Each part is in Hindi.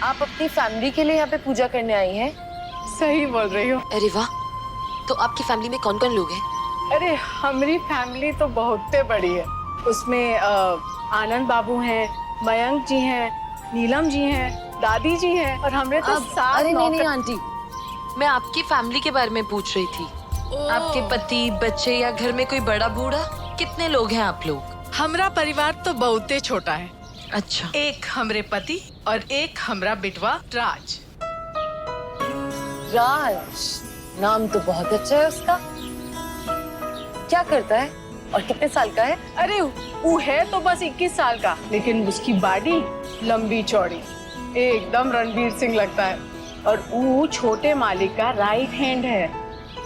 आप अपनी फैमिली के लिए यहाँ पे पूजा करने आई हैं? सही बोल रही हो। अरे वाह, तो आपकी फैमिली में कौन कौन लोग हैं? अरे हमारी फैमिली तो बहुत बड़ी है। उसमें आनंद बाबू हैं, मयंक जी हैं, नीलम जी हैं, दादी जी हैं और हमने तो सात। अरे नहीं आंटी, मैं आपकी फैमिली के बारे में पूछ रही थी। आपके पति, बच्चे या घर में कोई बड़ा बूढ़ा, कितने लोग हैं आप लोग? हमारा परिवार तो बहुते छोटा है। अच्छा, एक हमरे पति और एक हमरा बेटवा राज। राज नाम तो बहुत अच्छा है उसका। क्या करता है और कितने साल का है? अरे वो है तो बस 21 साल का, लेकिन उसकी बॉडी लंबी चौड़ी, एकदम रणवीर सिंह लगता है। और वो छोटे मालिक का राइट हैंड है,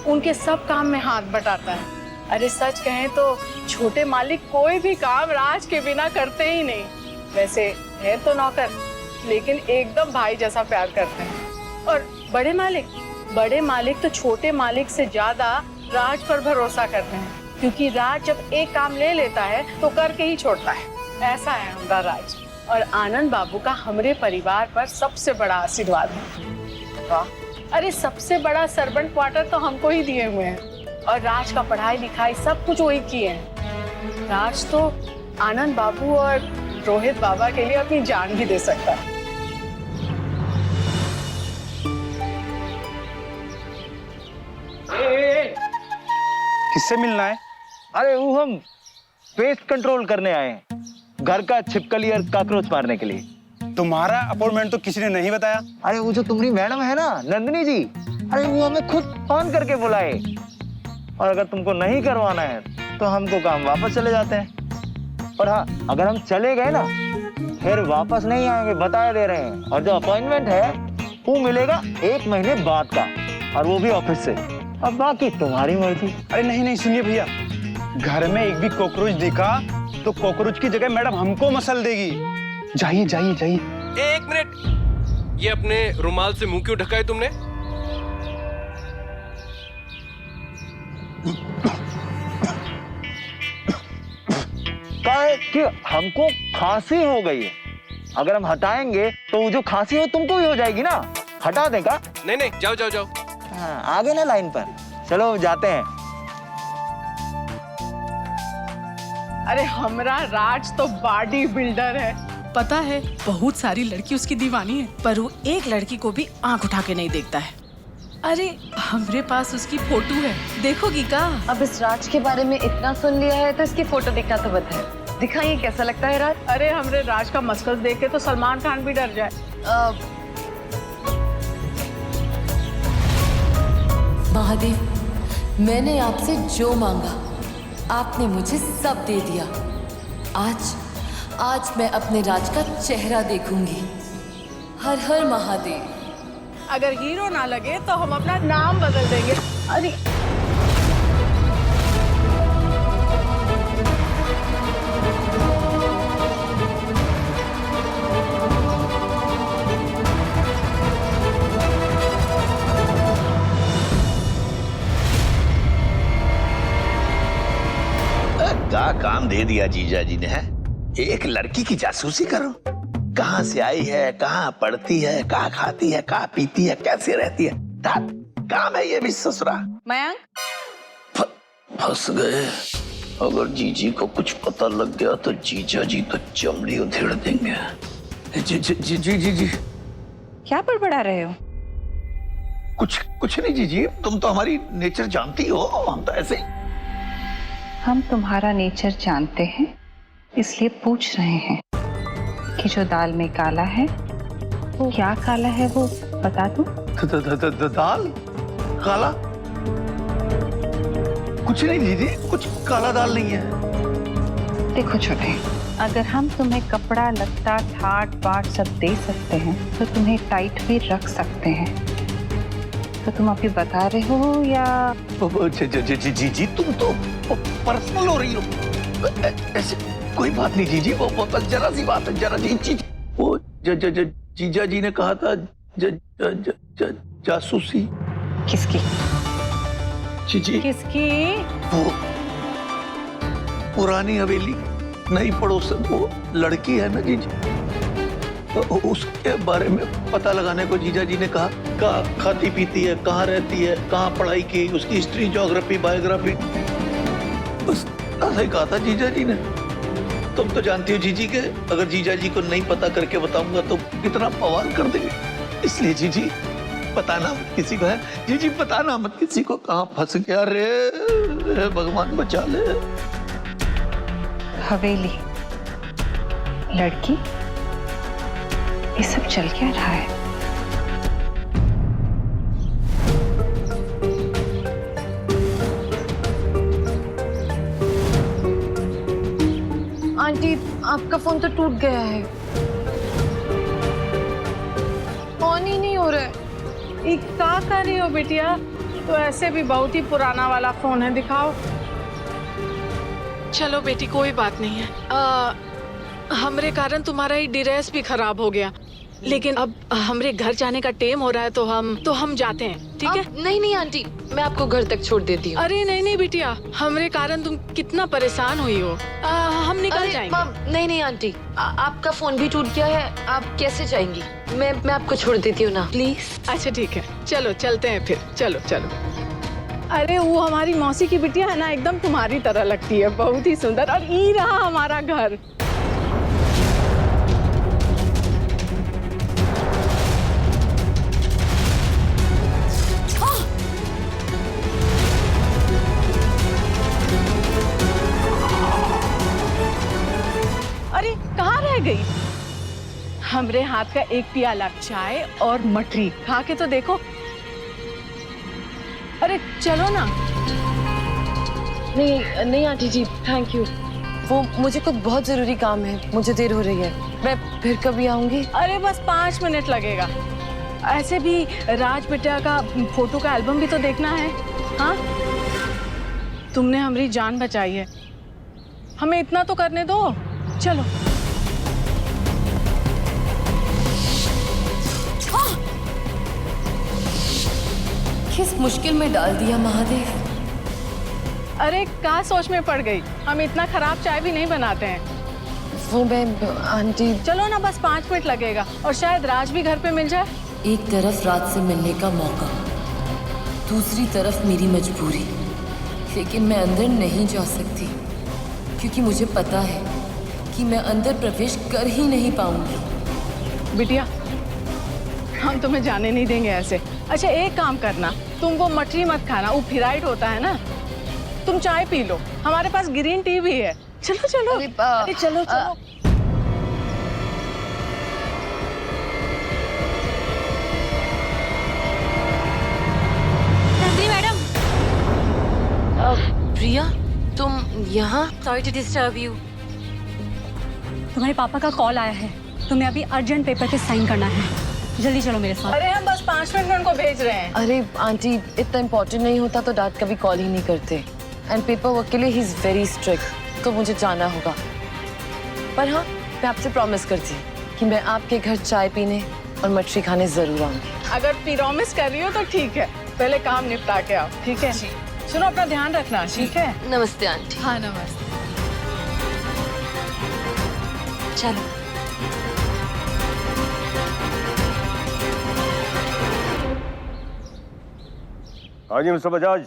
उनके सब काम में हाथ बटाता है। अरे सच कहें तो छोटे मालिक कोई भी काम राज के बिना करते ही नहीं। वैसे है तो नौकर, लेकिन एकदम भाई जैसा प्यार करते हैं। और बड़े मालिक तो छोटे मालिक से ज्यादा राज पर भरोसा करते हैं, क्योंकि राज जब एक काम ले लेता है तो करके ही छोड़ता है। ऐसा है हमारा राज। और आनंद बाबू का हमारे परिवार पर सबसे बड़ा आशीर्वाद है। वाह, अरे सबसे बड़ा सर्वेंट क्वार्टर तो हमको ही दिए हुए हैं और राज का पढ़ाई लिखाई सब कुछ वही किए हैं। राज तो आनंद बाबू और रोहित बाबा के लिए अपनी जान भी दे सकता है। किससे मिलना है? अरे वो हम पेस्ट कंट्रोल करने आए हैं, घर का छिपकली और काकरोच मारने के लिए। तुम्हारा अपॉइंटमेंट तो किसी ने नहीं बताया। अरे वो जो तुम्हारी मैडम है ना, नंदिनी जी, अरे वो हमें खुद फोन करके बुलाए। और अगर तुमको नहीं करवाना है तो हमको काम वापस चले जाते हैं। और हाँ, अगर हम चले गए ना फिर वापस नहीं आएंगे, बता दे रहे हैं। और जो अपॉइंटमेंट है वो मिलेगा 1 महीने बाद का, और वो भी ऑफिस से। अब बाकी तुम्हारी मर्जी। अरे नहीं सुनिए भैया, घर में एक भी कॉकरोच दिखा तो कॉकरोच की जगह मैडम हमको मसल देगी। जाइए जाइए जाइए। एक मिनट, ये अपने रुमाल से मुंह क्यों ढका है तुमने? काहे कि हमको खांसी हो गई है। अगर हम हटाएंगे तो वो जो खांसी हो तुमको भी हो जाएगी ना। हटा देगा? नहीं, जाओ जाओ जाओ। हाँ, आगे ना लाइन पर। चलो जाते हैं। अरे हमारा राज तो बॉडी बिल्डर है। पता है, बहुत सारी लड़की उसकी दीवानी है, पर वो एक लड़की को भी आंख उठा के नहीं देखता है। अरे हमरे पास उसकी फोटो है, देखोगी का? अब इस राज के बारे में इतना सुन लिया है तो इसकी फोटो दिखना तो बता है। दिखाइए कैसा लगता है राज। अरे हमरे राज का मस्कल देख के तो सलमान खान भी डर जाए। महादेव, मैंने आपसे जो मांगा आपने मुझे सब दे दिया। आज मैं अपने राज का चेहरा देखूंगी। हर हर महादेव। अगर हीरो ना लगे तो हम अपना नाम बदल देंगे। अरे क्या काम दे दिया जीजा जी ने है? एक लड़की की जासूसी करो। कहाँ से आई है, कहाँ पढ़ती है, कहाँ खाती है, कहाँ पीती है, कैसे रहती है। काम है ये भी ससुरा। मयंक फंस गए। अगर जीजी को कुछ पता लग गया तो जीजा जी तो चमड़ी उधेड़ देंगे। जी क्या बड़बड़ा रहे हो? कुछ नहीं जीजी, तुम तो हमारी नेचर जानती हो। हम तो ऐसे हम तुम्हारा नेचर जानते हैं, इसलिए पूछ रहे हैं कि जो दाल में काला है वो क्या काला है, वो बता दूं? दाल काला? कुछ नहीं दीदी, कुछ काला दाल नहीं है। देखो छोटे, अगर हम तुम्हें कपड़ा लत्ता ठाट बाट सब दे सकते हैं तो तुम्हें टाइट भी रख सकते हैं। तो तुम अभी बता रहे हो या? जी तुम तो पर्सनल हो रही हो। ऐसे कोई बात नहीं जीजी, वो बहुत जरा सी बात है, जरा जी। वो जीजा जी ने कहा था जासूसी। किसकी? जी किसकी? वो पुरानी हवेली नई पड़ोसन, वो लड़की है ना जीजी, उसके बारे में पता लगाने को जीजा जी ने कहा। कहाँ खाती पीती है, कहाँ रहती है, कहाँ पढ़ाई की, उसकी हिस्ट्री, ज्योग्राफी, बायोग्राफी, बस ऐसा ही कहा था जीजा जी ने। तुम तो जानती हो जीजी के अगर जीजा जी को नहीं पता करके बताऊंगा तो कितना बवाल कर देंगे। इसलिए जीजी बताना मत किसी को, है जीजी, बताना मत किसी को कहाँ फंस गया रे, भगवान बचा ले। हवेली, लड़की, ये सब चल क्या रहा है? आंटी आपका फोन तो टूट गया है, ऑन ही नहीं हो रहा है। ये क्या कर रही हो बिटिया? तो ऐसे भी बहुत ही पुराना वाला फोन है, दिखाओ। चलो बेटी कोई बात नहीं है। हमरे कारण तुम्हारा ही ड्रेस भी खराब हो गया, लेकिन अब हमरे घर जाने का टाइम हो रहा है तो हम जाते हैं, ठीक है? नहीं नहीं आंटी, मैं आपको घर तक छोड़ देती हूँ। अरे नहीं नहीं बिटिया, हमरे कारण तुम कितना परेशान हुई हो। हम निकल जाएंगे। नहीं नहीं आंटी, आपका फोन भी टूट गया है, आप कैसे जाएंगी? मैं आपको छोड़ देती हूँ ना, प्लीज। अच्छा ठीक है, चलो चलते हैं फिर, चलो चलो। अरे वो हमारी मौसी की बिटिया है ना, एकदम तुम्हारी तरह लगती है, बहुत ही सुंदर। और ये रहा हमारा घर। अरे कहाँ रह गई? हमरे हाथ का एक प्याला चाय और मठरी खा के तो देखो। अरे चलो ना। नहीं नहीं आंटी जी, थैंक यू। वो मुझे कुछ बहुत जरूरी काम है, मुझे देर हो रही है, मैं फिर कभी आऊंगी। अरे बस 5 मिनट लगेगा। ऐसे भी राज बेटा का फोटो का एल्बम भी तो देखना है। हाँ, तुमने हमारी जान बचाई है, हमें इतना तो करने दो। चलो। किस मुश्किल में डाल दिया महादेव। अरे क्या सोच में पड़ गई? हम इतना खराब चाय भी नहीं बनाते हैं। वो मैं आंटी। चलो ना, बस 5 मिनट लगेगा और शायद राज भी घर पे मिल जाए। एक तरफ रात से मिलने का मौका, दूसरी तरफ मेरी मजबूरी, लेकिन मैं अंदर नहीं जा सकती क्योंकि मुझे पता है कि मैं अंदर प्रवेश कर ही नहीं पाऊंगी। बिटिया, हम तुम्हें जाने नहीं देंगे ऐसे। अच्छा एक काम करना, तुम वो मठरी मत खाना, वो फिराइड होता है ना। तुम चाय पी लो, हमारे पास ग्रीन टी भी है। चलो चलो। अरे चलो चलो। मैडम। प्रिया, तुम यहाँ? Sorry to disturb you. तुम्हारे पापा का कॉल आया है, तुम्हें अभी अर्जेंट पेपर पे साइन करना है, जल्दी चलो मेरे साथ। अरे हम बस 5 मिनट में उनको भेज रहे हैं। अरे आंटी, इतना इम्पोर्टेंट नहीं होता तो डैड कभी कॉल ही नहीं करते, एंड पेपर वर्क के लिए ही इज वेरी स्ट्रिक्ट, तो मुझे जाना होगा। पर हाँ, मैं आपसे प्रॉमिस करती हूँ कि मैं आपके घर चाय पीने और मछली खाने जरूर आऊंगी। अगर प्रॉमिस कर रही हो तो ठीक है, पहले काम निपटा के आओ, ठीक है? सुनो, अपना ध्यान रखना, ठीक है? नमस्ते आंटी। हाँ नमस्ते। चलो। हाँ जी मिस्टर बजाज,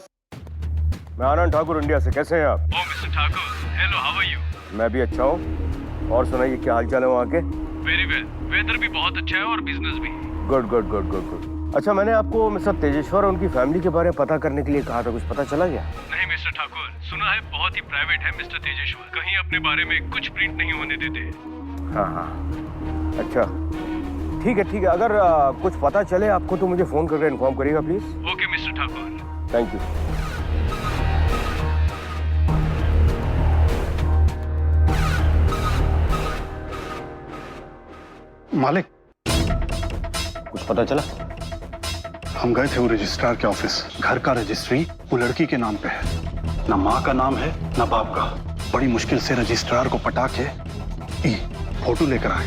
मैं आनंद ठाकुर इंडिया से। कैसे हैं आप? Oh mister Thakur, hello, how are you? मैं भी अच्छा हूँ। और सुनाइए, क्या हाल चाल है वहाँ के? वेरी वेल, वेदर भी बहुत अच्छा है और बिजनेस भी। Good good good good good. अच्छा, मैंने आपको मिस्टर तेजेश्वर और उनकी फैमिली के बारे में पता करने के लिए कहा था, कुछ पता चला क्या? नहीं मिस्टर ठाकुर, सुना है बहुत ही प्राइवेट है मिस्टर तेजेश्वर, कहीं अपने बारे में कुछ प्रिंट नहीं होने देते। हाँ हाँ, अच्छा ठीक है। अगर कुछ पता चले आपको तो मुझे फोन करके इन्फॉर्म करिएगा please. Okay mister Thakur. Thank you. मालिक, कुछ पता चला? हम गए थे वो रजिस्ट्रार के ऑफिस, घर का रजिस्ट्री वो लड़की के नाम पे है, ना माँ का नाम है ना बाप का। बड़ी मुश्किल से रजिस्ट्रार को पटा के फोटो लेकर आए।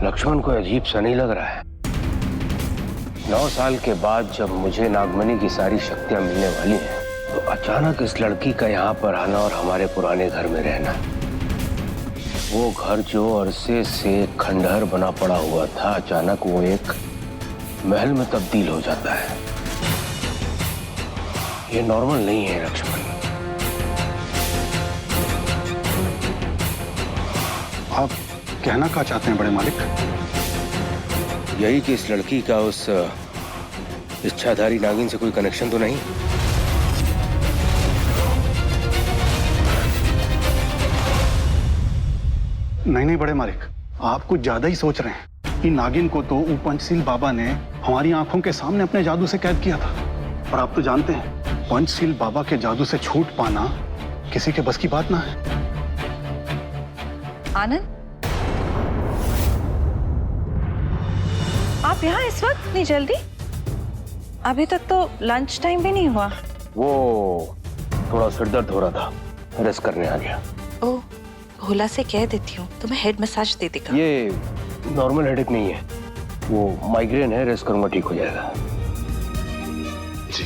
लक्ष्मण को अजीब सा नहीं लग रहा है? 9 साल के बाद जब मुझे नागमणि की सारी शक्तियां मिलने वाली हैं, तो अचानक इस लड़की का यहाँ पर आना और हमारे पुराने घर में रहना, वो घर जो अरसे से खंडहर बना पड़ा हुआ था, अचानक वो एक महल में तब्दील हो जाता है। ये नॉर्मल नहीं है लक्ष्मण। आप कहना क्या चाहते हैं बड़े मालिक? यही कि इस लड़की का उस इच्छाधारी नागिन से कोई कनेक्शन तो नहीं? नहीं बड़े मालिक, आप कुछ ज्यादा ही सोच रहे हैं। कि नागिन को तो पंचशील बाबा ने हमारी आंखों के सामने अपने जादू से कैद किया था। और आप तो जानते हैं पंचशील बाबा के जादू से छूट पाना किसी के बस की बात ना है। आनंद, आप यहाँ इस वक्त इतनी जल्दी? अभी तक तो लंच टाइम भी नहीं हुआ। वो थोड़ा सिर दर्द हो रहा था, रेस्ट करने आ गया। ओह, भोला से कह देती हूँ तो मैं हेड मसाज दे देगा। ये नॉर्मल हेडेक नहीं है, वो माइग्रेन है, रेस्ट करूंगा ठीक हो जाएगा। जी।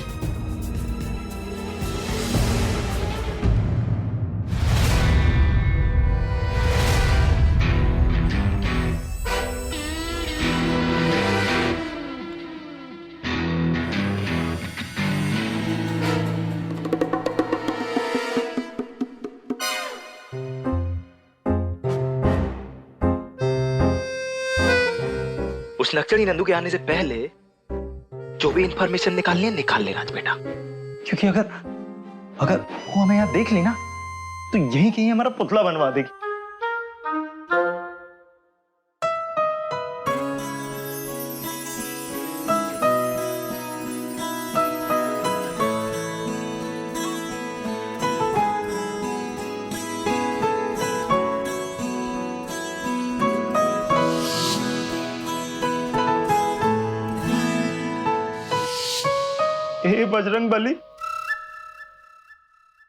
उस नक्सली नंदू के आने से पहले जो भी इंफॉर्मेशन निकालनी है निकाल लेना बेटा। क्योंकि अगर वो हमें यहाँ देख ली ना, तो यहीं कहीं हमारा पुतला बनवा देगी। बजरंग बली,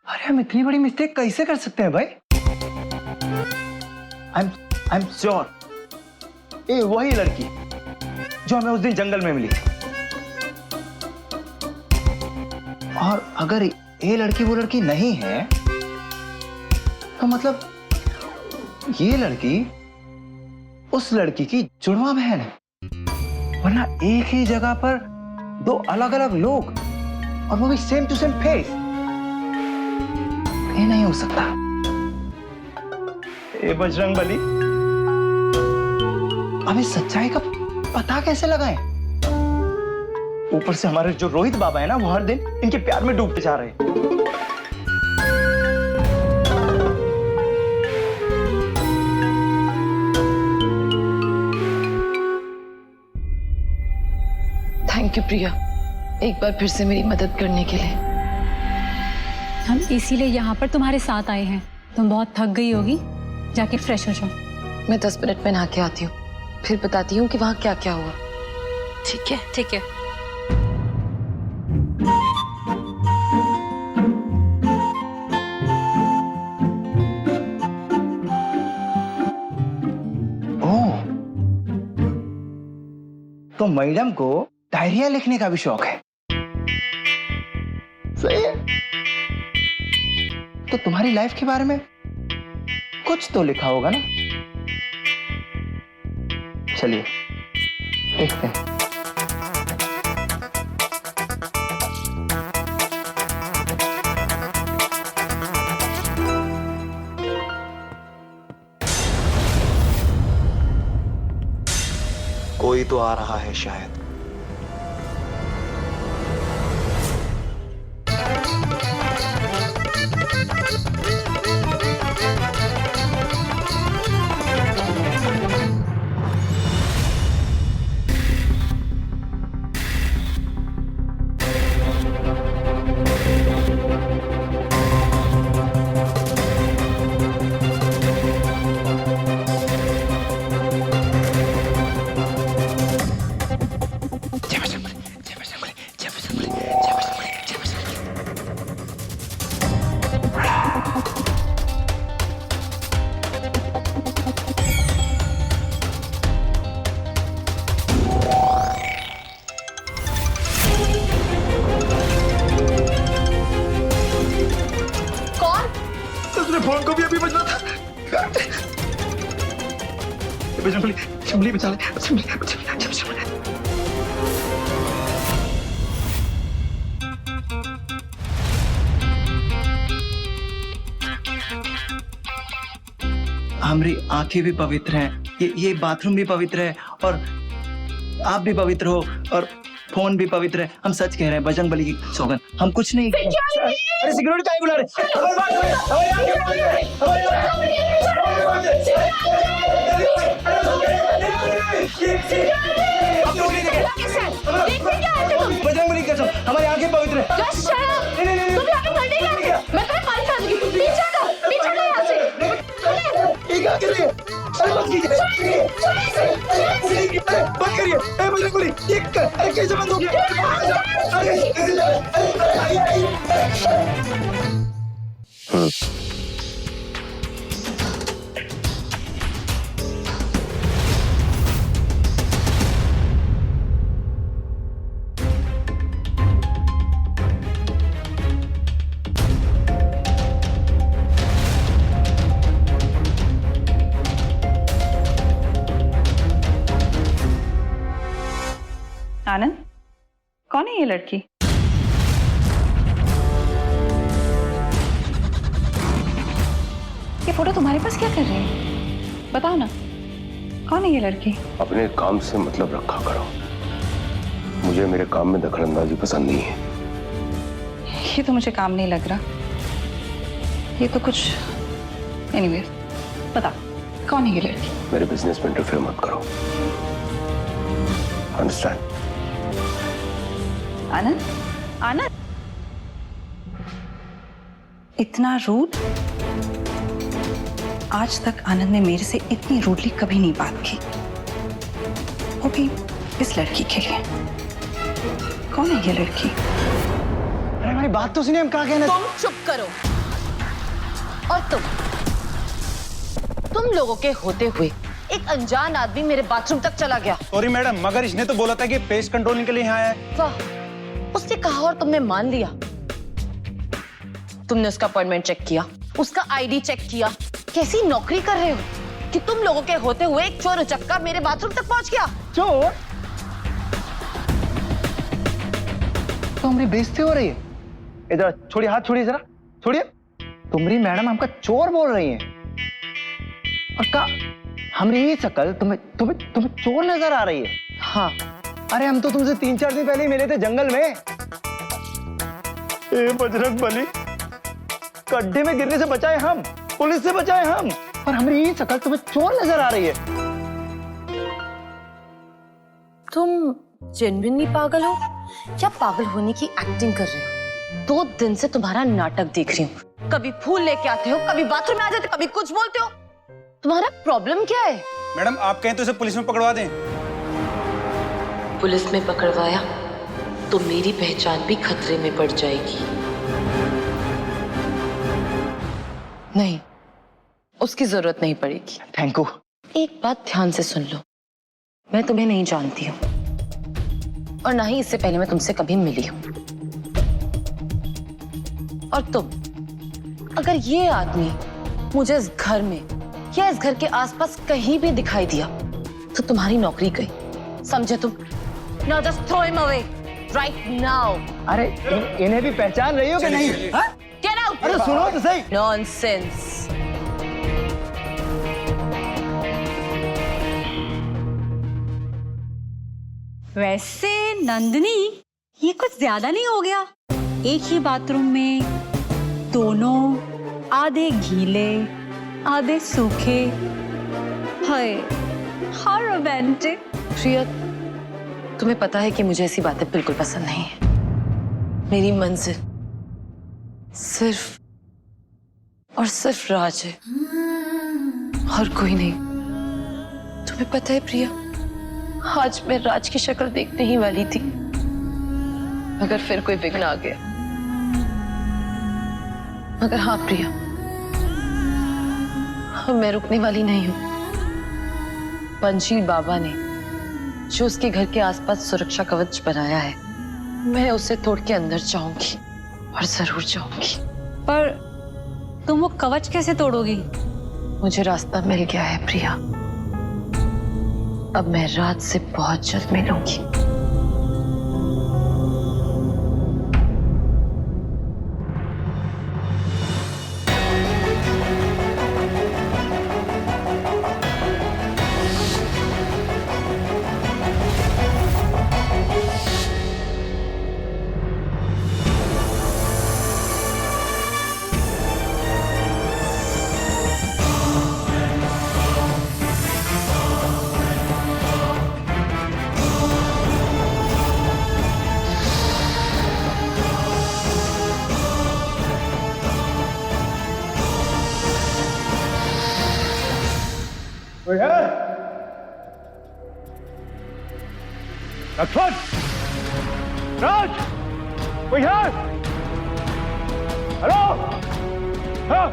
अरे हम इतनी बड़ी मिस्टेक कैसे कर सकते हैं भाई? आई एम श्योर ये वही लड़की जो हमें उस दिन जंगल में मिली। और अगर ये लड़की वो लड़की नहीं है, तो मतलब ये लड़की उस लड़की की जुड़वा बहन है। वरना एक ही जगह पर दो अलग अलग लोग, और वो भी सेम टू सेम फेस, ये नहीं हो सकता। ए बजरंग बली, अब इस सच्चाई का पता कैसे लगाएं? ऊपर से हमारे जो रोहित बाबा है ना, वो हर दिन इनके प्यार में डूबते जा रहे हैं। थैंक यू प्रिया, एक बार फिर से मेरी मदद करने के लिए। हम इसीलिए यहाँ पर तुम्हारे साथ आए हैं। तुम बहुत थक गई होगी, जाके फ्रेश हो जाओ। मैं 10 मिनट में नहा के आती हूँ, फिर बताती हूँ कि वहाँ क्या क्या हुआ। ठीक है ठीक है। ओह, तो मैडम को डायरिया लिखने का भी शौक है। सही है। तो तुम्हारी लाइफ के बारे में कुछ तो लिखा होगा ना? चलिए देखते हैं। कोई तो आ रहा है शायद। बजरंगबली, बजरंगबली बचा ले, बजरंगबली। हमारी आंखें भी पवित्र हैं, ये बाथरूम भी पवित्र है, और आप भी पवित्र हो, और फोन भी पवित्र है। हम सच कह रहे हैं, बजरंगबली की सौगंध, हम कुछ नहीं। अरे सिक्योरिटी काहे बुला रहे? बजरंगबली की कसम, हमारी आंखें पवित्र है। मैं तुम्हें पानी खा दूंगी। पीछे हटो, पीछे हटो यहाँ से। क्या कर रही है? अरे बंद कीजिए, बंद करिए। ए बजरंगबली, अरे कैसे बंद हो गया? आनंद, कौन है ये लड़की? ये फोटो तुम्हारे पास क्या कर रही है? बताओ ना, कौन है ये लड़की? अपने काम से मतलब रखा करो। मुझे मेरे काम में दखलंदाजी पसंद नहीं है। ये तो मुझे काम नहीं लग रहा। ये तो कुछ एनीवेज, बता कौन है ये लड़की? मेरे बिजनेस में इंटरफेयर मत करो। अंडरस्टैंड? आनंद, आनंद, इतना रूड? आज तक आनंद ने मेरे से इतनी रूडली कभी नहीं बात की, वो भी इस लड़की के लिए। कौन है ये लड़की? अरे हमारी बात तो सुनिए, हम क्या कहना। तुम चुप करो। और तुम लोगों के होते हुए एक अनजान आदमी मेरे बाथरूम तक चला गया। सॉरी मैडम, मगर इसने तो बोला था कि पेस्ट कंट्रोलिंग के लिए यहाँ आया है। वाह, उसने कहा और तुमने मान लिया। तुमने उसका अपॉइंटमेंट चेक किया, उसका आईडी चेक किया। कैसी नौकरी कर रहे हो कि तुम लोगों के होते हुए एक चोर उचक्का मेरे बाथरूम तक पहुंच गया। चोर? तो हमारी बेइज्जती हो रही है। इधर छोड़िए, हाथ छोड़िए, जरा छोड़िए। तुम्हारी मैडम हमका चोर बोल रही है, और का हमारी ये शक्ल तुम्हें चोर नजर आ रही है? हाँ। अरे हम तो तुमसे 3-4 दिन पहले ही मिले थे जंगल में। ए बजरंगबली, गड्ढे में गिरने से बचाए हम, पुलिस से बचाए हम, और हमारी ये शक्ल तुम्हें चोर नजर आ रही है। तुम जेन्युइनली पागल हो या पागल होने की एक्टिंग कर रहे हो? 2 दिन से तुम्हारा नाटक देख रही हूँ। कभी फूल लेके आते हो, कभी बाथरूम में आ जाते, कभी कुछ बोलते हो। तुम्हारा प्रॉब्लम क्या है? मैडम आप कहें तो इसे पुलिस में पकड़वा दें। पुलिस में पकड़वाया तो मेरी पहचान भी खतरे में पड़ जाएगी। नहीं, उसकी जरूरत नहीं पड़ेगी। Thank you. एक बात ध्यान से सुन लो, मैं तुम्हें नहीं जानती हूँ, और ना ही इससे पहले मैं तुमसे कभी मिली हूँ। और तुम, अगर ये आदमी मुझे इस घर में या इस घर के आसपास कहीं भी दिखाई दिया तो तुम्हारी नौकरी गई, समझे तुम? Now just throw him away right now. अरे इन्हें भी पहचान रही हो कि नहीं? Get out! अरे सुनो तो सही। Nonsense. वैसे नंदिनी, ये कुछ ज्यादा नहीं हो गया? एक ही बाथरूम में दोनों आधे गीले आधे सूखे। हाय, हाउ रोमांटिक। प्रिया, तुम्हें पता है कि मुझे ऐसी बातें बिल्कुल पसंद नहीं है। मेरी मंजिल सिर्फ और सिर्फ राज है, और कोई नहीं। तुम्हें पता है प्रिया, आज मैं राज की शक्ल देखने ही वाली थी, मगर फिर कोई विघ्न आ गया। मगर हाँ प्रिया, मैं रुकने वाली नहीं हूं। पंछी बाबा ने जो उसके घर के आसपास सुरक्षा कवच बनाया है, मैं उसे तोड़ के अंदर जाऊंगी, और जरूर जाऊंगी। पर तुम वो कवच कैसे तोड़ोगी? मुझे रास्ता मिल गया है प्रिया। अब मैं राज से बहुत जल्द मिलूंगी। लक्ष्मण, राज, कोई है? हेलो? हाँ?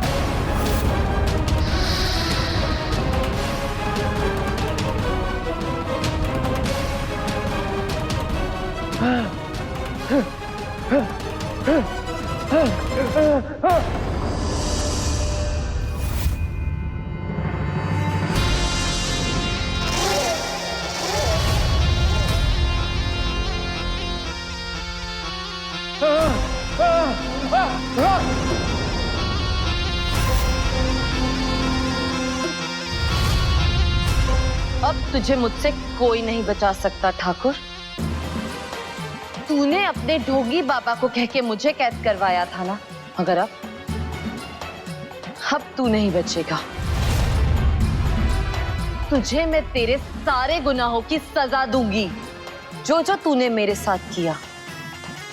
अब तुझे मुझसे कोई नहीं बचा सकता ठाकुर। तूने अपने ढोगी बाबा को कह के मुझे कैद करवाया था ना, मगर अब तू नहीं बचेगा। तुझे मैं तेरे सारे गुनाहों की सजा दूंगी। जो जो तूने मेरे साथ किया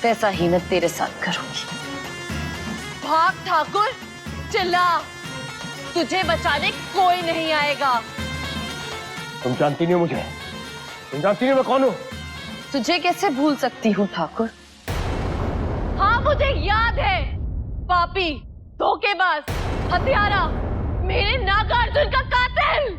वैसा ही मैं तेरे साथ करूंगी। भाग ठाकुर, चिल्ला, तुझे बचाने कोई नहीं आएगा। तुम जानती नहीं हो मुझे, तुम जानती नहीं मैं कौन हूँ। तुझे कैसे भूल सकती हूँ ठाकुर? हाँ मुझे याद है, पापी, धोखेबाज, हत्यारा, मेरे नागार्जुन का कातिल।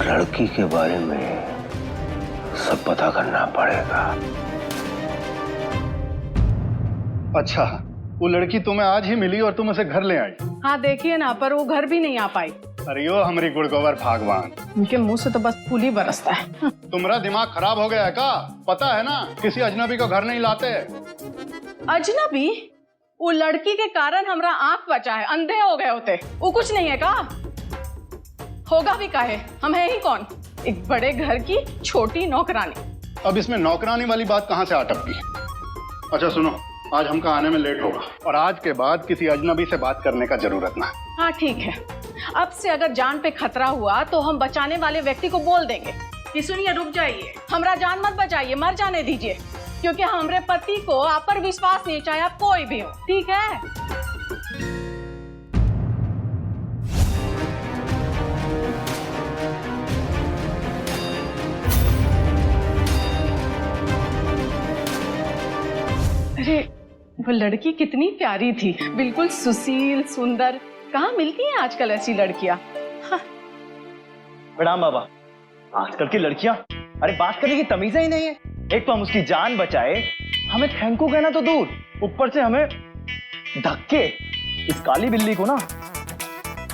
लड़की के बारे में सब पता करना पड़ेगा। अच्छा, वो लड़की तुम्हें आज ही मिली और तुम उसे घर ले आई? हाँ देखिए ना, पर वो घर भी नहीं आ पाई। अरे ओ हमारी गुड़गोबर भगवान, उनके मुंह से तो बस फूल ही बरसता है। तुम्हारा दिमाग खराब हो गया है का? पता है ना, किसी अजनबी को घर नहीं लाते। अजनबी? वो लड़की के कारण हमारा आंख बचा है, अंधे हो गए होते। वो कुछ नहीं है का? होगा भी काहे, हम है ही कौन? एक बड़े घर की छोटी नौकरानी। अब इसमें नौकरानी वाली बात कहाँ से आ टपकी? अच्छा सुनो, आज हमका आने में लेट होगा और आज के बाद किसी अजनबी से बात करने का जरूरत ना। हाँ ठीक है, अब से अगर जान पे खतरा हुआ तो हम बचाने वाले व्यक्ति को बोल देंगे कि सुनिए रुक जाइए, हमारा जान मत बचाइए, मर जाने दीजिए, क्योंकि हमारे पति को आप पर विश्वास नहीं, चाहे आप कोई भी हो। ठीक है? अरे वो लड़की कितनी प्यारी थी, बिल्कुल सुशील सुंदर। कहाँ मिलती हैं आजकल ऐसी लड़कियां? हाँ। प्रणाम बाबा। आजकल की लड़कियां, अरे बात करने की तमीज ही नहीं है। एक तो हम उसकी जान बचाए, हमें थैंक यू कहना तो दूर, ऊपर से हमें धक्के। इस काली बिल्ली को ना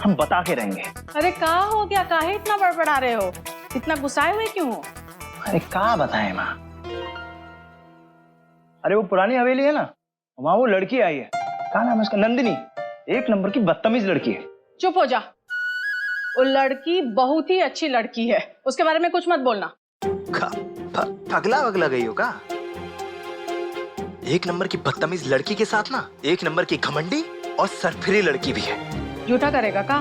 हम बता के रहेंगे। अरे क्या हो गया, काहे इतना बड़बड़ा रहे हो? इतना गुस्साए हुए क्यों हो? अरे क्या बताएं माँ, अरे वो पुरानी हवेली है ना, वहां वो लड़की आई है, क्या नाम है उसका, नंदिनी। एक नंबर की बदतमीज लड़की है। चुप हो जा, वो लड़की बहुत ही अच्छी लड़की है, उसके बारे में कुछ मत बोलना। पगला वगला गई हो का? एक नंबर की बदतमीज लड़की के साथ ना एक नंबर की घमंडी और सरफिरी लड़की भी है। झूठा करेगा का?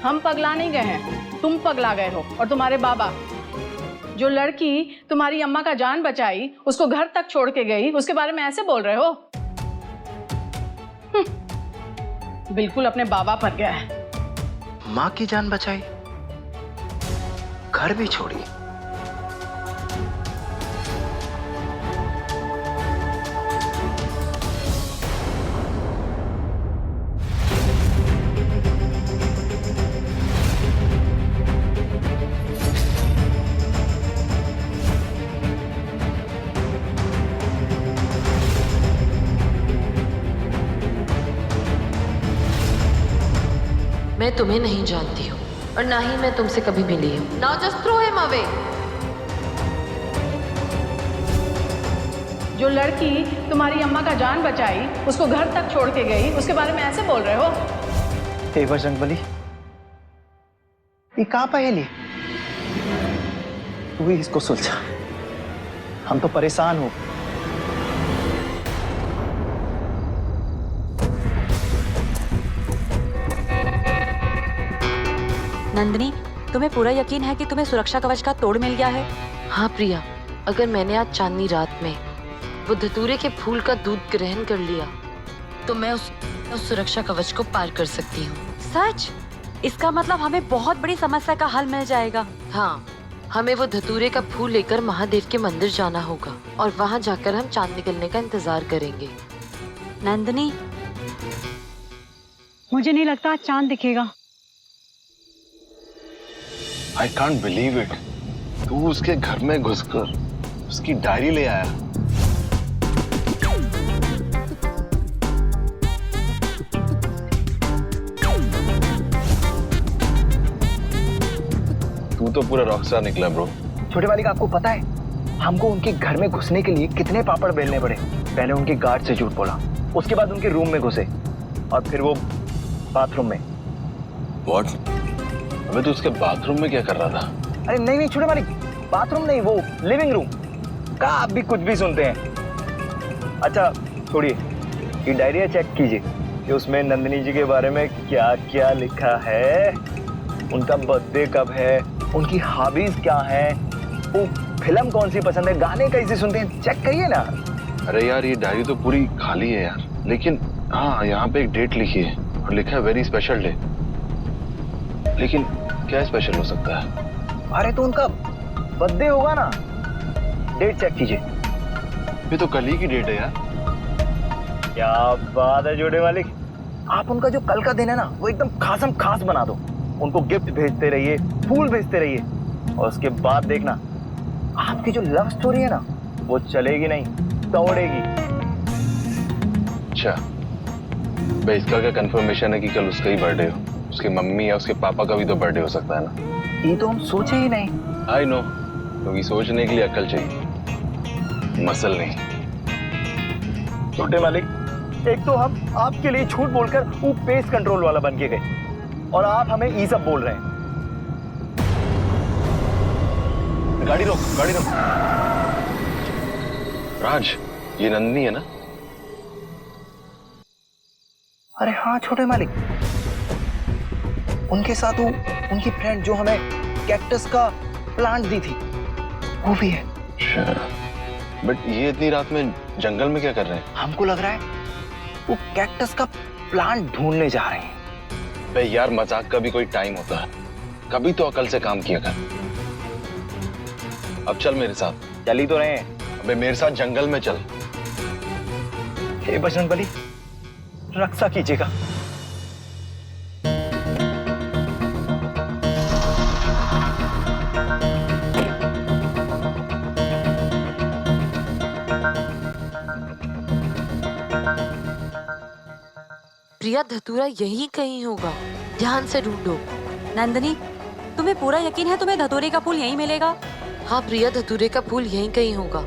हम पगला नहीं गए हैं, तुम पगला गए हो, और तुम्हारे बाबा। जो लड़की तुम्हारी अम्मा का जान बचाई, उसको घर तक छोड़ के गई, उसके बारे में ऐसे बोल रहे हो? बिल्कुल अपने बाबा पर गया है। माँ की जान बचाई, घर भी छोड़ी। मैं तुम्हें नहीं जानती हूँ और ना ही मैं तुमसे कभी मिली हूँ। Now just throw him away. जो लड़की तुम्हारी अम्मा का जान बचाई, उसको घर तक छोड़ के गई, उसके बारे में ऐसे बोल रहे हो? हे बजरंग बली, ये कहाँ पहेली? तू ही इसको सुलझा, हम तो परेशान हो। नंदिनी, तुम्हें पूरा यकीन है कि तुम्हें सुरक्षा कवच का तोड़ मिल गया है? हाँ प्रिया, अगर मैंने आज चांदनी रात में वो धतूरे के फूल का दूध ग्रहण कर लिया तो मैं उस सुरक्षा कवच को पार कर सकती हूँ। सच? इसका मतलब हमें बहुत बड़ी समस्या का हल मिल जाएगा। हाँ, हमें वो धतूरे का फूल लेकर महादेव के मंदिर जाना होगा और वहाँ जाकर हम चांद निकलने का इंतजार करेंगे। नंदिनी, मुझे नहीं लगता आज चांद दिखेगा। I can't believe it. तू उसके घर में घुसकर उसकी डायरी ले आया। तू तो पूरा रॉकस्टार निकला ब्रो। छोटे वाली का आपको पता है, हमको उनके घर में घुसने के लिए कितने पापड़ बेलने पड़े। पहले उनके गार्ड से झूठ बोला, उसके बाद उनके रूम में घुसे और फिर वो बाथरूम में। What? अबे तू उसके बाथरूम में क्या कर रहा था? अरे नहीं नहीं छोटे वाली, बाथरूम नहीं, वो लिविंग रूम का। आप भी कुछ भी सुनते हैं। अच्छा छोड़िए, ये डायरी चेक कीजिए कि उसमें नंदिनी जी के बारे में क्या क्या लिखा है। उनका बर्थडे कब है, उनकी हॉबीज क्या है, वो फिल्म कौन सी पसंद है, गाने कैसे सुनते हैं, चेक करिए ना। अरे यार ये डायरी तो पूरी खाली है यार, लेकिन हाँ यहाँ पे एक डेट लिखी है और लिखा है वेरी स्पेशल डे। लेकिन क्या स्पेशल हो सकता है? अरे तो उनका बर्थडे होगा ना, डेट चेक कीजिए। ये तो कल ही की डेट है यार। क्या बात है जोड़े मालिक, आप उनका जो कल का दिन है ना वो एकदम खासम खास बना दो। उनको गिफ्ट भेजते रहिए, फूल भेजते रहिए और उसके बाद देखना आपकी जो लव स्टोरी है ना वो चलेगी नहीं, दौड़ेगी। अच्छा भाई, इसका क्या कंफर्मेशन है कि कल उसका ही बर्थडे हो? उसकी मम्मी या उसके पापा का भी तो बर्थडे हो सकता है ना। ये तो हम सोचे ही नहीं। आई नो, क्योंकि सोचने के लिए अक्ल चाहिए, मसल नहीं। छोटे मालिक, एक तो हम आपके लिए झूठ बोलकर वो पेस कंट्रोल वाला बन के गए और आप हमें ये सब बोल रहे हैं। गाड़ी रोक, गाड़ी रोक। राज, ये नंदिनी है ना? अरे हाँ छोटे मालिक, उनके साथ वो उनकी फ्रेंड जो हमें कैक्टस का प्लांट दी थी वो भी है। बट ये इतनी रात में जंगल में क्या कर रहे हैं? हमको लग रहा है वो कैक्टस का प्लांट ढूंढने जा रहे हैं। बे यार, मजाक का भी कोई टाइम होता है, कभी तो अकल से काम किया कर। अब चल मेरे साथ। चल ही तो रहे हैं। अबे मेरे साथ जंगल में चल। हे बजरंग बली, रक्षा कीजिएगा। प्रिया, धतूरा यहीं कहीं होगा, ध्यान से ढूंढो। नंदिनी, तुम्हें पूरा यकीन है तुम्हें धतूरे का फूल यहीं मिलेगा? हाँ प्रिया, धतूरे का फूल यहीं कहीं होगा।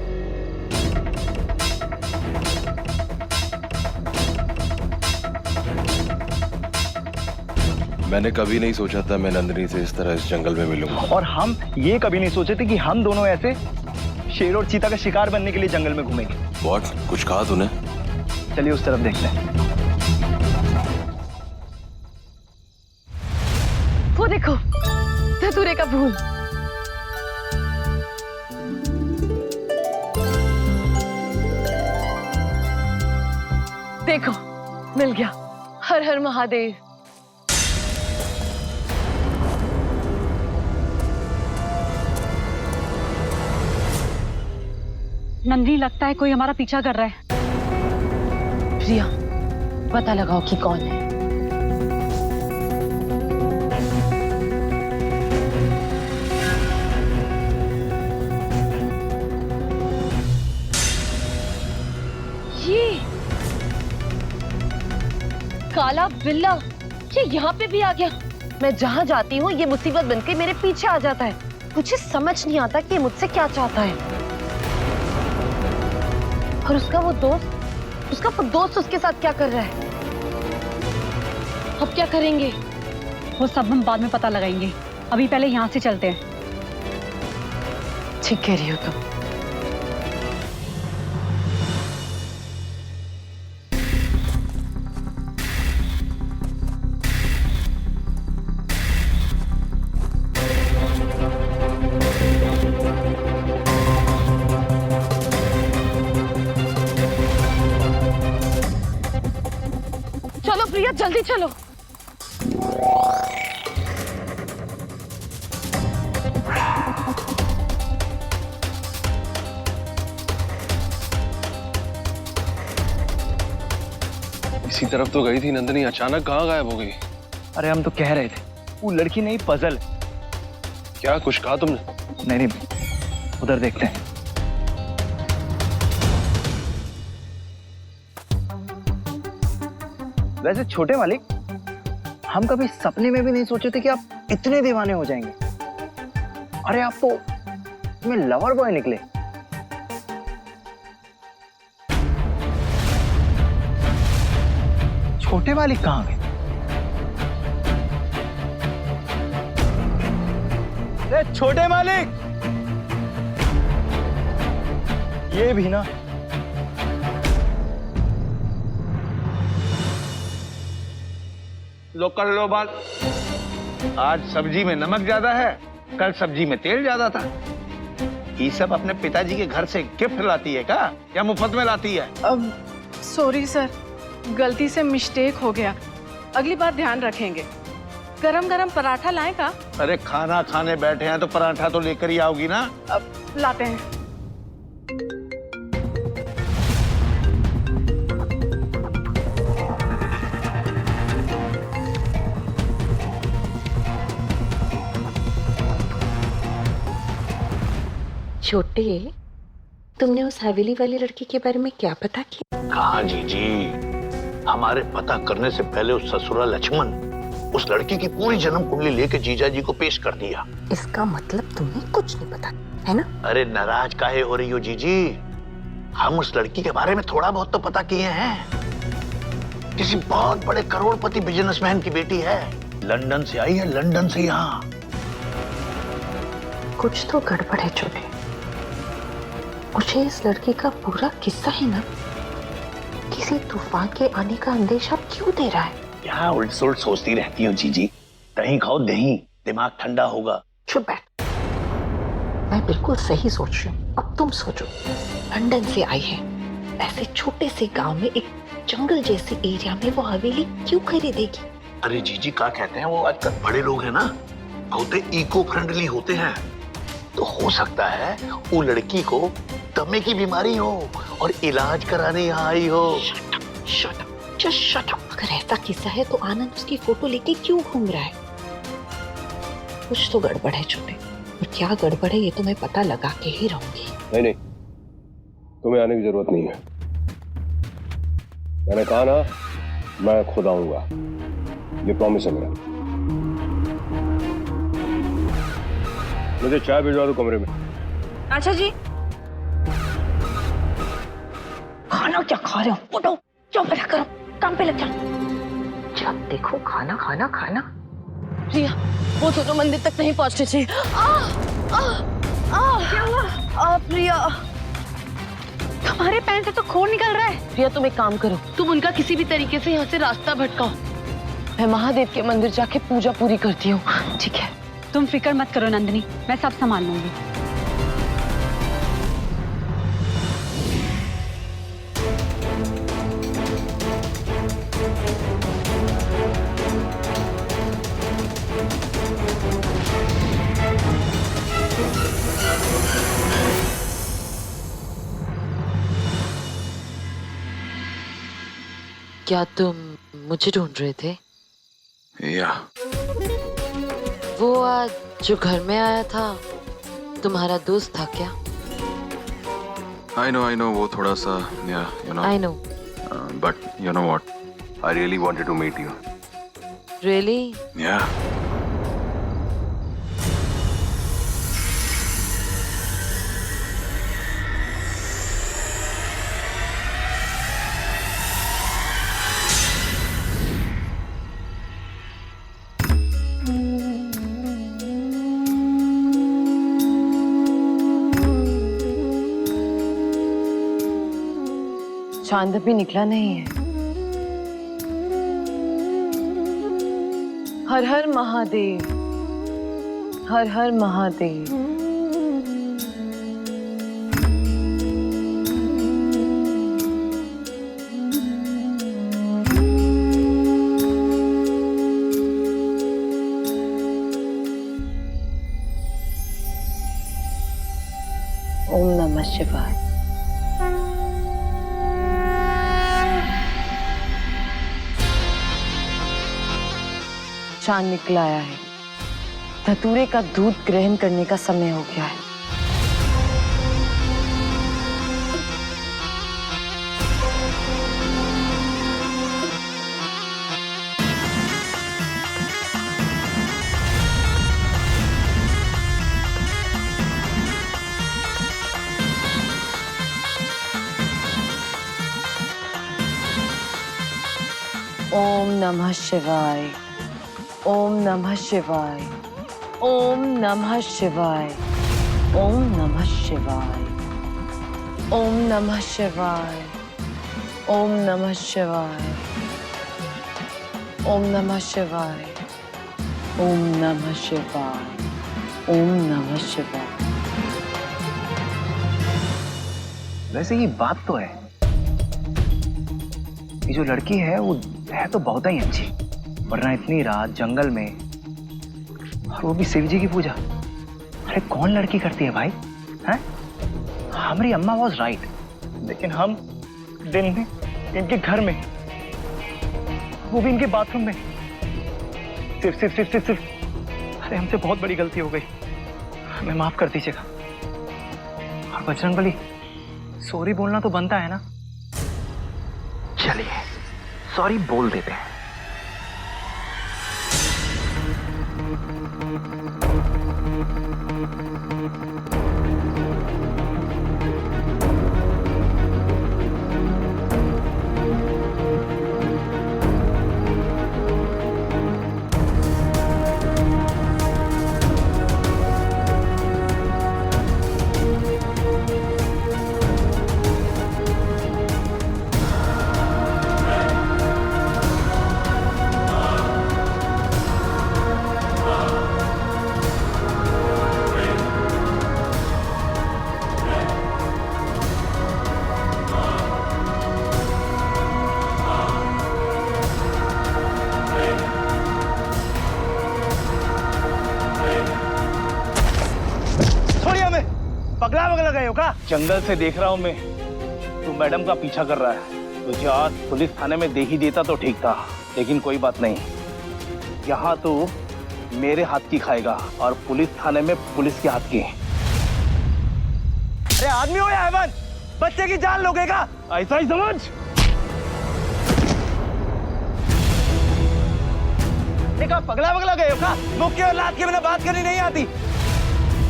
मैंने कभी नहीं सोचा था मैं नंदिनी से इस तरह इस जंगल में मिलूंगा। और हम ये कभी नहीं सोचे थे कि हम दोनों ऐसे शेर और चीता का शिकार बनने के लिए जंगल में घूमेंगे। व्हाट? कुछ कहा तूने? चलिए उस तरफ देखते हैं। वो देखो, धतूरे का फूल। देखो, मिल गया। हर हर महादेव। नंदिनी, लगता है कोई हमारा पीछा कर रहा है। प्रिया, पता लगाओ कि कौन है। ये काला बिल्ला, ये यहाँ पे भी आ गया। मैं जहाँ जाती हूँ ये मुसीबत बनके मेरे पीछे आ जाता है। मुझे समझ नहीं आता कि ये मुझसे क्या चाहता है। और उसका वो दोस्त उसके साथ क्या कर रहा है? अब क्या करेंगे? वो सब हम बाद में पता लगाएंगे, अभी पहले यहाँ से चलते हैं। ठीक कह रही हो तुम। चलो प्रिया, जल्दी चलो। इसी तरफ तो गई थी नंदिनी, अचानक कहाँ गायब हो गई? अरे हम तो कह रहे थे वो लड़की नहीं पजल है। क्या कुछ कहा तुमने? नहीं, उधर देखते हैं। वैसे छोटे मालिक, हम कभी सपने में भी नहीं सोचे थे कि आप इतने दीवाने हो जाएंगे। अरे आप तो इसमें लवर बॉय निकले। छोटे मालिक कहाँ गए? अरे छोटे मालिक, ये भी ना। लो कर लो बात। आज सब्जी में नमक ज्यादा है, कल सब्जी में तेल ज्यादा था। ये सब अपने पिताजी के घर से गिफ्ट लाती है क्या, या मुफ्त में लाती है? अब सॉरी सर, गलती से मिस्टेक हो गया, अगली बार ध्यान रखेंगे। गरम गरम पराठा लाएं का? अरे खाना खाने बैठे हैं तो पराठा तो लेकर ही आओगी ना। अब लाते हैं। छोटे, तुमने उस हवेली वाली लड़की के बारे में क्या पता किया? कहाँ जी, हमारे पता करने से पहले उस ससुरा लक्ष्मण उस लड़की की पूरी जन्म कुंडली लेके जीजा जी को पेश कर दिया। इसका मतलब तुम्हें कुछ नहीं पता है ना? अरे नाराज काहे हो रही हो जीजी? हम उस लड़की के बारे में थोड़ा बहुत तो पता किए हैं। किसी बहुत बड़े करोड़पति बिजनेसमैन की बेटी है, लंदन से आई है, लंदन से यहाँ। कुछ तो गड़बड़ है छोटे। मुझे इस लड़की का पूरा किस्सा ही ना किसी तूफान के आने का अंदेशा क्यों दे रहा है? क्या उल्ट सुल्ट सोचती रहती हो जीजी? दही खाओ दही, दिमाग ठंडा होगा। चुप बैठ, मैं बिल्कुल सही सोच रही हूँ। अब तुम सोचो, लंदन से आई है, ऐसे छोटे से गांव में एक जंगल जैसे एरिया में वो हवेली क्यों खरीदेगी? अरे जीजी क्या कहते हैं, वो आजकल बड़े लोग हैं ना, बहुत इको फ्रेंडली होते हैं। तो हो सकता है वो लड़की को दमे की बीमारी हो और इलाज कराने यहाँ आई हो। Shut up, just shut up. अगर ऐसा किस्सा है तो आनंद उसकी फोटो लेके क्यों घूम रहा है? कुछ तो गड़बड़ है छोटे, और क्या गड़बड़ है ये तो मैं पता लगा के ही रहूंगी। नहीं, तुम्हें आने की जरूरत नहीं है। मैंने कहा ना, मैं खुद आऊंगा, ये प्रॉमिस है मेरा। मुझे चाय भिजवा दो कमरे में। अच्छा जी। खाना क्या खा रहे हो? उठो, चुप रह करो, काम पे लग जाओ। जब देखो खाना खाना खाना। प्रिया, वो दोनों मंदिर तक नहीं पहुंचने चाहिए। क्या हुआ? प्रिया, तुम्हारे पैर से तो खून निकल रहा है। प्रिया तुम एक काम करो, तुम उनका किसी भी तरीके से यहाँ से रास्ता भटकाओ। मैं महादेव के मंदिर जाके पूजा पूरी करती हूँ, ठीक है? तुम फिक्र मत करो नंदिनी, मैं सब संभाल लूंगी। क्या तुम मुझे ढूंढ रहे थे? या वो आज जो घर में आया था तुम्हारा दोस्त था क्या? आई नो वो थोड़ा सा या you know I know. But you know what, I really wanted to meet you. Really? या चांद भी निकला नहीं है। हर हर महादेव, हर हर महादेव। ओम नमः शिवाय। चांद निकल आया है। धतूरे का दूध ग्रहण करने का समय हो गया है। ओम नमः शिवाय। ओम नमः शिवाय। ओम नमः शिवाय। ओम नमः शिवाय। ओम नमः शिवाय। ओम नमः शिवाय। ओम नमः शिवाय। ओम नमः शिवाय। ओम नमः शिवाय। वैसे ये बात तो है, ये जो लड़की है वो है तो बहुत ही अच्छी, वरना इतनी रात जंगल में, और वो भी शिव जी की पूजा। अरे कौन लड़की करती है भाई? हैं? हमारी अम्मा वाज राइट, लेकिन हम दिन में इनके घर में, वो भी इनके बाथरूम में, सिर्फ सिर्फ सिर्फ सिर्फ सिर्फ। अरे हमसे बहुत बड़ी गलती हो गई, हमें माफ कर दीजिएगा। और बजरंगबली, सॉरी बोलना तो बनता है ना? चलिए सॉरी बोल देते हैं। पगला पगला गए हो क्या? जंगल से देख रहा हूं मैं, तू मैडम का पीछा कर रहा है। तुझे आज पुलिस थाने में दे ही देता तो ठीक था, लेकिन कोई बात नहीं, यहाँ तो मेरे हाथ की खाएगा और पुलिस थाने में पुलिस के हाथ की। अरे आदमी हो या हैवान, बच्चे की जान लोगे क्या? ऐसा ही समझ। देखा पगला पगला गए हो क्या? मुक्के और लात के बिना बात करनी नहीं आती।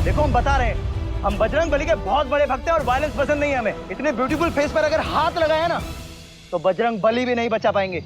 देखो हम बता रहे हैं, हम बजरंग बली के बहुत बड़े भक्त हैं और वायलेंस पसंद नहीं है हमें। इतने ब्यूटीफुल फेस पर अगर हाथ लगाया ना तो बजरंग बली भी नहीं बचा पाएंगे।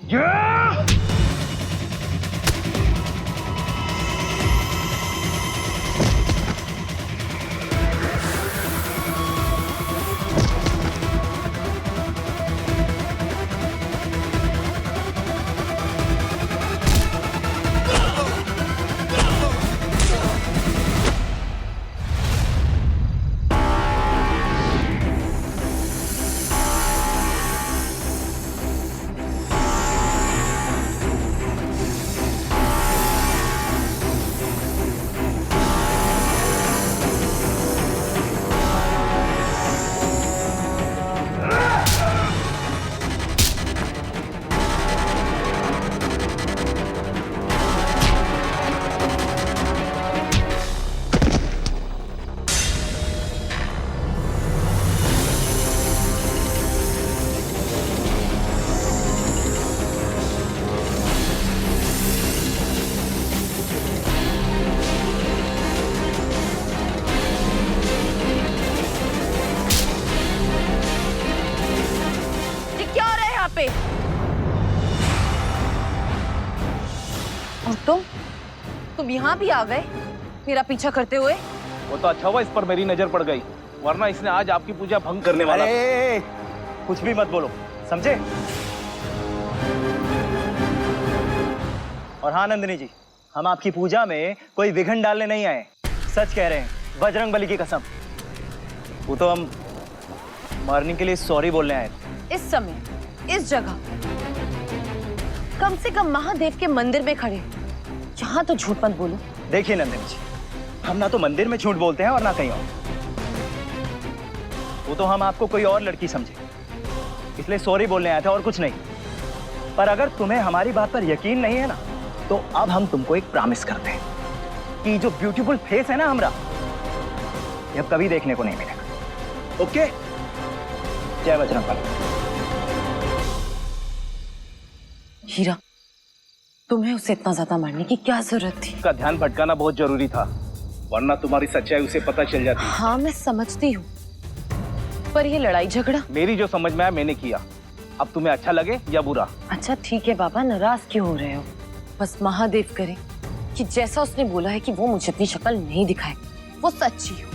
तुम यहाँ भी आ गए मेरा पीछा करते हुए? वो तो अच्छा हुआ इस पर मेरी नजर पड़ गई, वरना इसने आज आपकी पूजा भंग करने वाला। अरे कुछ भी मत बोलो, समझे? और हाँ नंदिनी जी, हम आपकी पूजा में कोई विघ्न डालने नहीं आए, सच कह रहे हैं, बजरंग बली की कसम। वो तो हम मरने के लिए सॉरी बोलने आए। इस समय, इस जगह, कम से कम महादेव के मंदिर में खड़े, यहाँ तो झूठ मत बोलो। देखिए नंदिनी जी, हम ना तो मंदिर में झूठ बोलते हैं और ना कहीं और। वो तो हम आपको कोई और लड़की समझे, इसलिए सॉरी बोलने आए थे और कुछ नहीं। पर अगर तुम्हें हमारी बात पर यकीन नहीं है ना, तो अब हम तुमको एक प्रॉमिस करते हैं कि जो ब्यूटीफुल फेस है ना हमारा, ये अब कभी देखने को नहीं मिलेगा। ओके? जय बजरंग बली। हीरा, तुम्हें उसे इतना ज्यादा मारने की क्या जरूरत थी? उसका ध्यान भटकाना बहुत जरूरी था, वरना तुम्हारी सच्चाई उसे पता चल जाती। हाँ मैं समझती हूँ, पर ये लड़ाई झगड़ा मेरी जो समझ में आया मैंने किया, अब तुम्हें अच्छा लगे या बुरा। अच्छा ठीक है बाबा, नाराज क्यों हो रहे हो? बस महादेव करे कि जैसा उसने बोला है कि वो मुझे अपनी शक्ल नहीं दिखाए, वो सच्ची हो।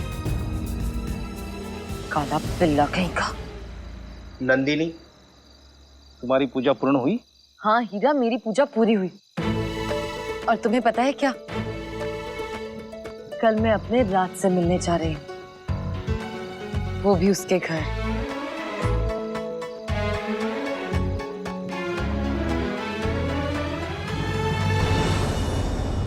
काला बिल्ला कहीं का। नंदिनी, तुम्हारी पूजा पूर्ण हुई? हाँ हीरा, मेरी पूजा पूरी हुई। और तुम्हें पता है क्या, कल मैं अपने राज से मिलने जा रही हूँ, वो भी उसके घर।